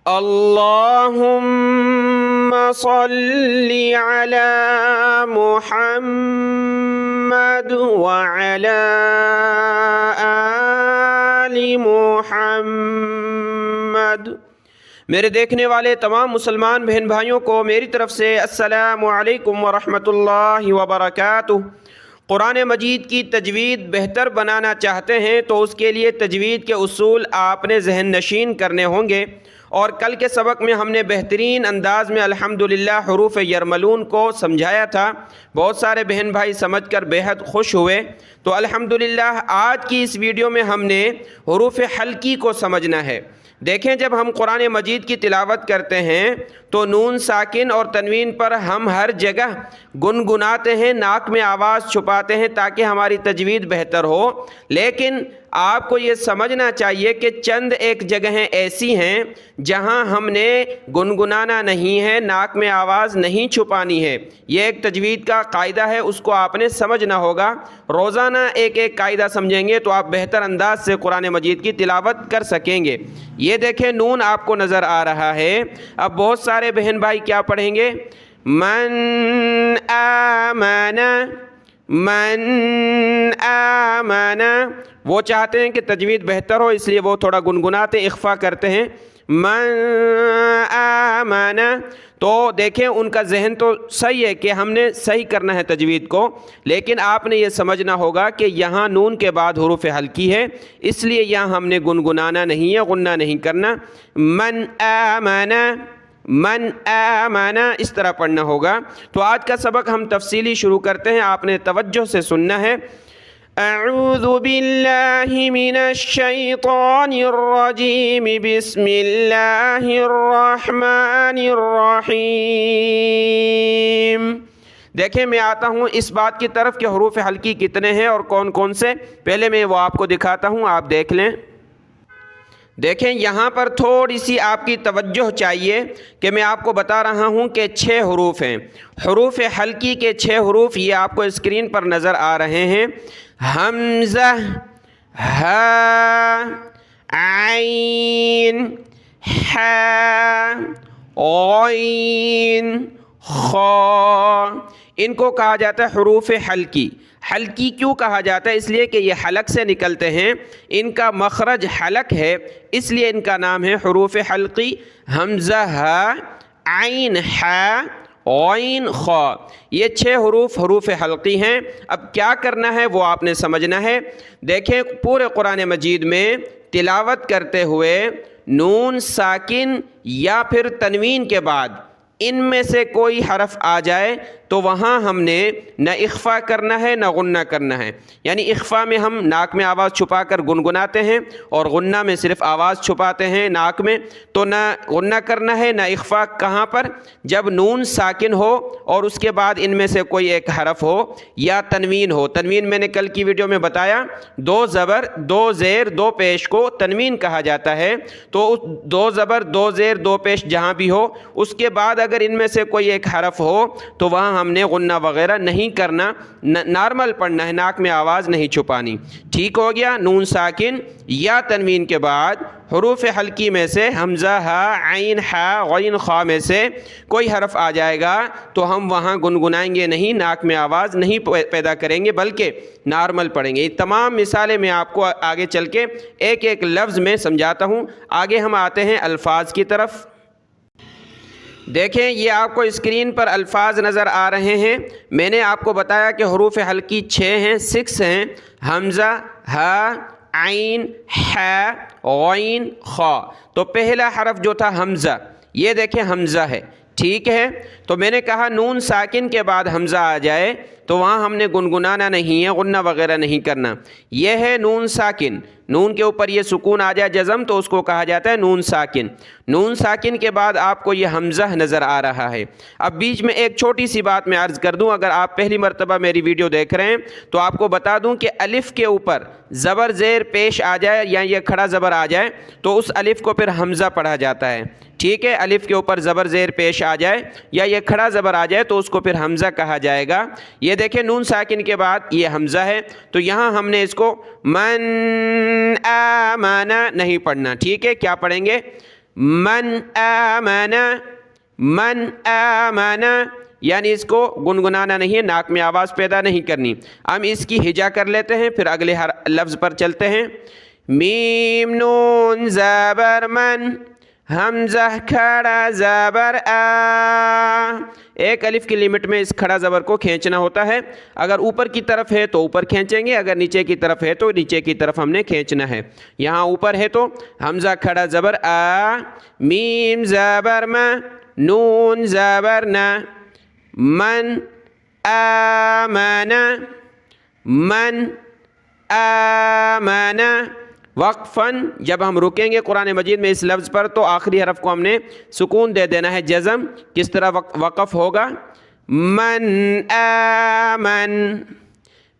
اللہم صلی علی محمد وعلی آل محمد۔ میرے دیکھنے والے تمام مسلمان بہن بھائیوں کو میری طرف سے السلام علیکم ورحمۃ اللہ وبرکاتہ۔ قرآن مجید کی تجوید بہتر بنانا چاہتے ہیں تو اس کے لیے تجوید کے اصول آپ نے ذہن نشین کرنے ہوں گے، اور کل کے سبق میں ہم نے بہترین انداز میں الحمدللہ حروف یرملون کو سمجھایا تھا۔ بہت سارے بہن بھائی سمجھ کر بےحد خوش ہوئے۔ تو الحمدللہ آج کی اس ویڈیو میں ہم نے حروف حلقی کو سمجھنا ہے۔ دیکھیں، جب ہم قرآن مجید کی تلاوت کرتے ہیں تو نون ساکن اور تنوین پر ہم ہر جگہ گنگناتے ہیں، ناک میں آواز چھپاتے ہیں تاکہ ہماری تجوید بہتر ہو۔ لیکن آپ کو یہ سمجھنا چاہیے کہ چند ایک جگہیں ایسی ہیں جہاں ہم نے گنگنانا نہیں ہے، ناک میں آواز نہیں چھپانی ہے۔ یہ ایک تجوید کا قاعدہ ہے، اس کو آپ نے سمجھنا ہوگا۔ روزانہ ایک ایک قاعدہ سمجھیں گے تو آپ بہتر انداز سے قرآن مجید کی تلاوت کر سکیں گے۔ یہ دیکھیں، نون آپ کو نظر آ رہا ہے۔ اب بہت سارے بہن بھائی کیا پڑھیں گے؟ من آمن، من آمن۔ وہ چاہتے ہیں کہ تجوید بہتر ہو، اس لیے وہ تھوڑا گنگناتے اخفا کرتے ہیں، من آمن۔ تو دیکھیں، ان کا ذہن تو صحیح ہے کہ ہم نے صحیح کرنا ہے تجوید کو، لیکن آپ نے یہ سمجھنا ہوگا کہ یہاں نون کے بعد حروف حلقی ہے، اس لیے یہاں ہم نے گنگنانا نہیں ہے، غنہ نہیں کرنا۔ من آمن، من آمن، اس طرح پڑھنا ہوگا۔ تو آج کا سبق ہم تفصیلی شروع کرتے ہیں، آپ نے توجہ سے سننا ہے۔ اعوذ باللہ من الشیطان الرجیم، بسم اللہ الرحمن الرحیم۔ دیکھیں، میں آتا ہوں اس بات کی طرف کہ حروف حلقی کتنے ہیں اور کون کون سے۔ پہلے میں وہ آپ کو دکھاتا ہوں، آپ دیکھ لیں۔ دیکھیں، یہاں پر تھوڑی سی آپ کی توجہ چاہیے کہ میں آپ کو بتا رہا ہوں کہ 6 حروف ہیں۔ حروف حلقی کے 6 حروف یہ آپ کو اسکرین پر نظر آ رہے ہیں۔ حمزہ، ہا، عین، حا، غین، خا۔ ان کو کہا جاتا ہے حروف حلقی۔ حلقی کیوں کہا جاتا ہے؟ اس لیے کہ یہ حلق سے نکلتے ہیں، ان کا مخرج حلق ہے، اس لیے ان کا نام ہے حروف حلقی۔ حمزہ، ہا، عین، حا، غین، خا، یہ 6 حروف حروف حلقی ہیں۔ اب کیا کرنا ہے وہ آپ نے سمجھنا ہے۔ دیکھیں، پورے قرآن مجید میں تلاوت کرتے ہوئے نون ساکن یا پھر تنوین کے بعد ان میں سے کوئی حرف آ جائے تو وہاں ہم نے نہ اخفا کرنا ہے نہ غنہ کرنا ہے۔ یعنی اخفا میں ہم ناک میں آواز چھپا کر گنگناتے ہیں، اور غنہ میں صرف آواز چھپاتے ہیں ناک میں، تو نہ غنہ کرنا ہے نہ اخفا۔ کہاں پر؟ جب نون ساکن ہو اور اس کے بعد ان میں سے کوئی ایک حرف ہو یا تنوین ہو۔ تنوین میں نے کل کی ویڈیو میں بتایا، 2 زبر 2 زیر 2 پیش کو تنوین کہا جاتا ہے۔ تو 2 زبر 2 زیر 2 پیش جہاں بھی ہو، اس کے بعد اگر ان میں سے کوئی ایک حرف ہو تو وہاں ہم نے غنہ وغیرہ نہیں کرنا، نارمل پڑھنا ہے، ناک میں آواز نہیں چھپانی۔ ٹھیک ہو گیا؟ نون ساکن یا تنوین کے بعد حروف حلقی میں سے حمزہ، ہا، عین، حا، غین، خا میں سے کوئی حرف آ جائے گا تو ہم وہاں گنگنائیں گے نہیں، ناک میں آواز نہیں پیدا کریں گے، بلکہ نارمل پڑھیں گے۔ یہ تمام مثالیں میں آپ کو آگے چل کے ایک ایک لفظ میں سمجھاتا ہوں۔ آگے ہم آتے ہیں الفاظ کی طرف۔ دیکھیں، یہ آپ کو اسکرین پر الفاظ نظر آ رہے ہیں۔ میں نے آپ کو بتایا کہ حروف حلقی 6 ہیں، 6 ہیں۔ حمزہ، ہا، عین، حا، غین، خا۔ تو پہلا حرف جو تھا حمزہ، یہ دیکھیں حمزہ ہے، ٹھیک ہے؟ تو میں نے کہا نون ساکن کے بعد حمزہ آ جائے تو وہاں ہم نے گنگنانا نہیں ہے، غنہ وغیرہ نہیں کرنا۔ یہ ہے نون ساکن، نون کے اوپر یہ سکون آ جائے جزم تو اس کو کہا جاتا ہے نون ساکن۔ نون ساکن کے بعد آپ کو یہ حمزہ نظر آ رہا ہے۔ اب بیچ میں ایک چھوٹی سی بات میں عرض کر دوں، اگر آپ پہلی مرتبہ میری ویڈیو دیکھ رہے ہیں تو آپ کو بتا دوں کہ الف کے اوپر زبر زیر پیش آ جائے یا یہ کھڑا زبر آ جائے تو اس الف کو پھر حمزہ پڑھا جاتا ہے، ٹھیک ہے؟ الف کے اوپر زبر زیر پیش آ جائے یا یہ کھڑا زبر آ جائے تو اس کو پھر حمزہ کہا جائے گا۔ یہ دیکھیں، نون ساکن کے بعد یہ حمزہ ہے، تو یہاں ہم نے اس کو من آمن نہیں پڑھنا، ٹھیک ہے؟ کیا پڑھیں گے؟ من آمن، من آمن، یعنی اس کو گنگنانا نہیں ہے، ناک میں آواز پیدا نہیں کرنی۔ ہم اس کی ہجا کر لیتے ہیں، پھر اگلے ہر لفظ پر چلتے ہیں۔ میم نون زبر من، حمزہ کھڑا زبر آ، ایک الف کی لمٹ میں اس کھڑا زبر کو کھینچنا ہوتا ہے۔ اگر اوپر کی طرف ہے تو اوپر کھینچیں گے، اگر نیچے کی طرف ہے تو نیچے کی طرف ہم نے کھینچنا ہے۔ یہاں اوپر ہے تو حمزہ کھڑا زبر آ، میم زبر م، نون زبر ن، من آمن، من آمن۔ وقفاً جب ہم رکیں گے قرآن مجید میں اس لفظ پر تو آخری حرف کو ہم نے سکون دے دینا ہے، جزم۔ کس طرح وقف ہوگا؟ من آمن،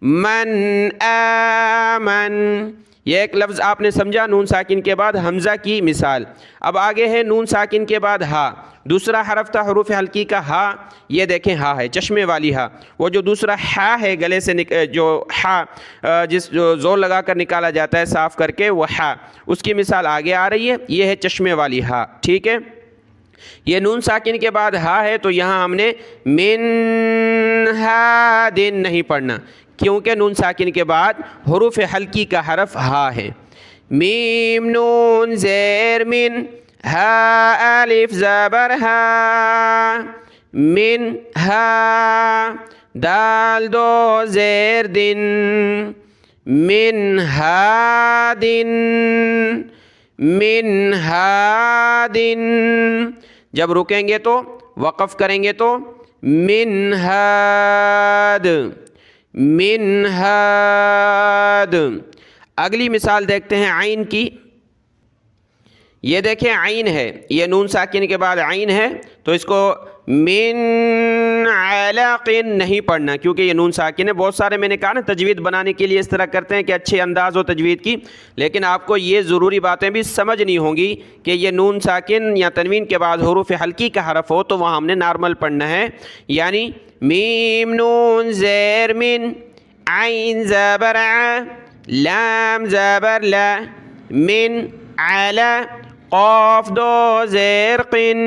من آمن۔ یہ ایک لفظ آپ نے سمجھا، نون ساکن کے بعد حمزہ کی مثال۔ اب آگے ہے نون ساکن کے بعد ہا، دوسرا حرف تھا حروف حلقی کا ہا، یہ دیکھیں ہا ہے، چشمے والی ہا۔ وہ جو دوسرا ہا ہے گلے سے جو ہا جو زور لگا کر نکالا جاتا ہے صاف کر کے، وہ ہا، اس کی مثال آگے آ رہی ہے، یہ ہے چشمے والی ہا، ٹھیک ہے۔ یہ نون ساکن کے بعد ہا ہے تو یہاں ہم نے من ہادن نہیں پڑھنا، کیونکہ نون ساکن کے بعد حروف حلقی کا حرف ہا ہے۔ میم نون زیر من، ہا الف زبر ہا، من ہا، دال دو زیر دن، من ہادن، من ہادن۔ جب رکیں گے تو وقف کریں گے تو من ہاد، من ہاد۔ اگلی مثال دیکھتے ہیں عین کی۔ یہ دیکھیں عین ہے، یہ نون ساکن کے بعد عین ہے تو اس کو من علق نہیں پڑھنا، کیونکہ یہ نون ساکن ہے۔ بہت سارے میں نے کہا نا تجوید بنانے کے لیے اس طرح کرتے ہیں کہ اچھے انداز ہو تجوید کی، لیکن آپ کو یہ ضروری باتیں بھی سمجھنی ہوں گی کہ یہ نون ساکن یا تنوین کے بعد حروف حلقی کا حرف ہو تو وہاں ہم نے نارمل پڑھنا ہے، یعنی میم نون زیر من، عین زبر ع، لام زبر لا، من علا، قاف دو زیر قن،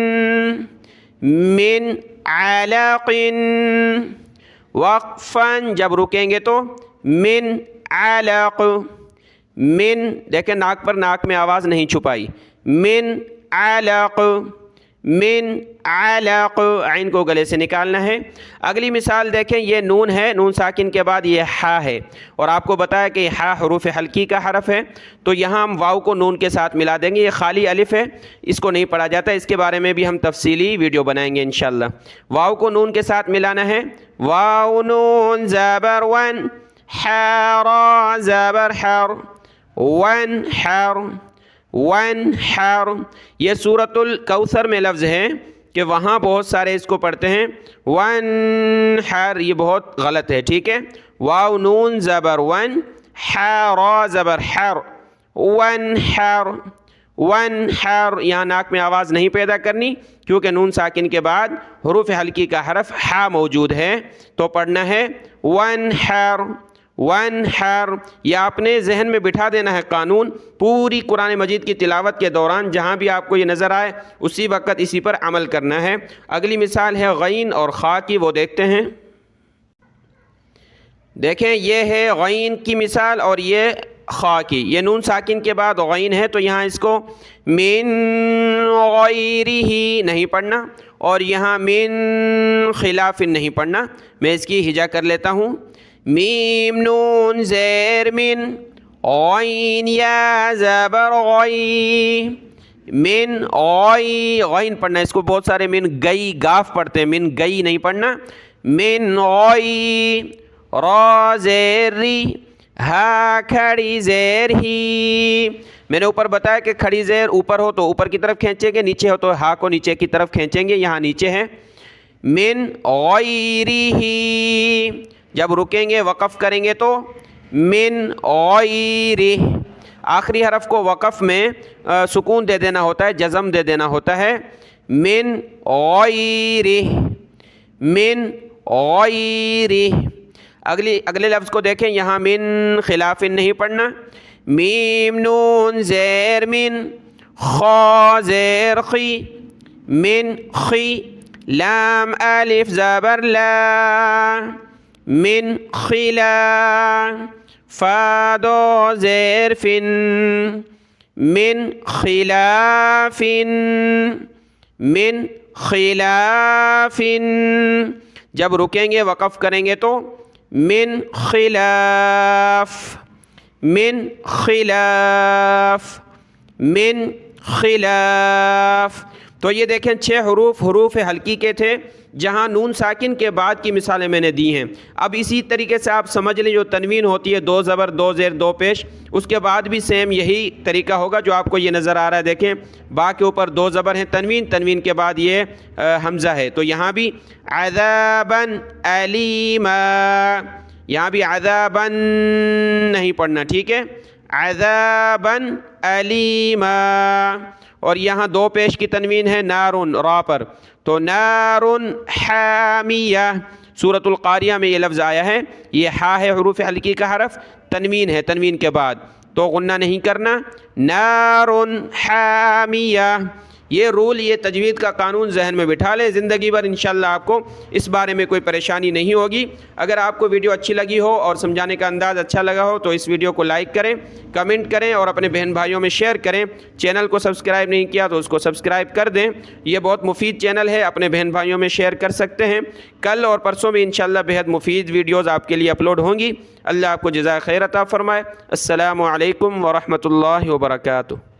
من علق۔ وقفاً جب رکیں گے تو من علق، من، دیکھیں ناک پر، ناک میں آواز نہیں چھپائی، من علق، من علق، عین کو گلے سے نکالنا ہے۔ اگلی مثال دیکھیں، یہ نون ہے، نون ساکن کے بعد یہ ہا ہے، اور آپ کو بتایا کہ ہا حروف حلقی کا حرف ہے، تو یہاں ہم واو کو نون کے ساتھ ملا دیں گے۔ یہ خالی الف ہے، اس کو نہیں پڑھا جاتا، اس کے بارے میں بھی ہم تفصیلی ویڈیو بنائیں گے انشاءاللہ۔ واو کو نون کے ساتھ ملانا ہے، واو نون زبر ون، حا زبر حر، ون حر، ون حر۔ یہ سورۃ الکوثر میں لفظ ہے کہ وہاں بہت سارے اس کو پڑھتے ہیں ون حر، یہ بہت غلط ہے، ٹھیک ہے۔ واو نون زبر ون، حا را زبر حر، ون حر، ون حر۔ یہاں ناک میں آواز نہیں پیدا کرنی کیونکہ نون ساکن کے بعد حروف حلقی کا حرف ہا موجود ہے، تو پڑھنا ہے ون حر، ون حر۔ یہ آپ نے ذہن میں بٹھا دینا ہے قانون، پوری قرآن مجید کی تلاوت کے دوران جہاں بھی آپ کو یہ نظر آئے اسی وقت اسی پر عمل کرنا ہے۔ اگلی مثال ہے غین اور خا کی، وہ دیکھتے ہیں۔ دیکھیں یہ ہے غین کی مثال اور یہ خا کی۔ یہ نون ساکن کے بعد غین ہے تو یہاں اس کو من غیرہ نہیں پڑھنا، اور یہاں من خلاف نہیں پڑھنا۔ میں اس کی ہجا کر لیتا ہوں، میم نون زیر من، غین یا زبر غی، من غی، غین پڑھنا، اس کو بہت سارے من گئی گاف پڑھتے ہیں، من گئی نہیں پڑھنا، من غی، را زیر ری، ہا کھڑی زیر ہی۔ میں نے اوپر بتایا کہ کھڑی زیر اوپر ہو تو اوپر کی طرف کھینچیں گے، نیچے ہو تو ہا کو نیچے کی طرف کھینچیں گے، یہاں نیچے ہے من غیرہ۔ جب رکیں گے وقف کریں گے تو من غیرہ۔ آخری حرف کو وقف میں سکون دے دینا ہوتا ہے، جزم دے دینا ہوتا ہے، من غیرہ، من غیرہ۔ اگلے لفظ کو دیکھیں، یہاں من خلاف نہیں پڑھنا، میم نون زیر من، خا زیر خی، من خی، لام الف زبر لا، من خلا، فا دو زیر فن، من خلاف، من خلاف، جب رکیں گے وقف کریں گے تو من خلاف، من خلاف، من خلاف۔ تو یہ دیکھیں 6 حروف حلقی کے تھے، جہاں نون ساکن کے بعد کی مثالیں میں نے دی ہیں۔ اب اسی طریقے سے آپ سمجھ لیں جو تنوین ہوتی ہے 2 زبر 2 زیر 2 پیش، اس کے بعد بھی سیم یہی طریقہ ہوگا جو آپ کو یہ نظر آ رہا ہے۔ دیکھیں با کے اوپر 2 زبر ہیں، تنوین کے بعد یہ حمزہ ہے، تو یہاں بھی عذابا علیما، یہاں بھی عذابا نہیں پڑھنا، ٹھیک ہے، عذابا علیما۔ اور یہاں 2 پیش کی تنوین ہے نارن را پر، تو نارن حامیہ۔ سورۃ القاریہ میں یہ لفظ آیا ہے، یہ ہا ہے حروف حلقی کا حرف، تنوین ہے، تنوین کے بعد تو غنہ نہیں کرنا، نارن حامیہ۔ یہ رول، یہ تجوید کا قانون ذہن میں بٹھا لیں، زندگی بھر انشاءاللہ آپ کو اس بارے میں کوئی پریشانی نہیں ہوگی۔ اگر آپ کو ویڈیو اچھی لگی ہو اور سمجھانے کا انداز اچھا لگا ہو تو اس ویڈیو کو لائک کریں، کمنٹ کریں اور اپنے بہن بھائیوں میں شیئر کریں۔ چینل کو سبسکرائب نہیں کیا تو اس کو سبسکرائب کر دیں، یہ بہت مفید چینل ہے، اپنے بہن بھائیوں میں شیئر کر سکتے ہیں۔ کل اور پرسوں میں انشاءاللہ بہت مفید ویڈیوز آپ کے لیے اپلوڈ ہوں گی۔ اللہ آپ کو جزائے خیر عطا فرمائے۔ السلام علیکم ورحمۃ اللہ وبرکاتہ۔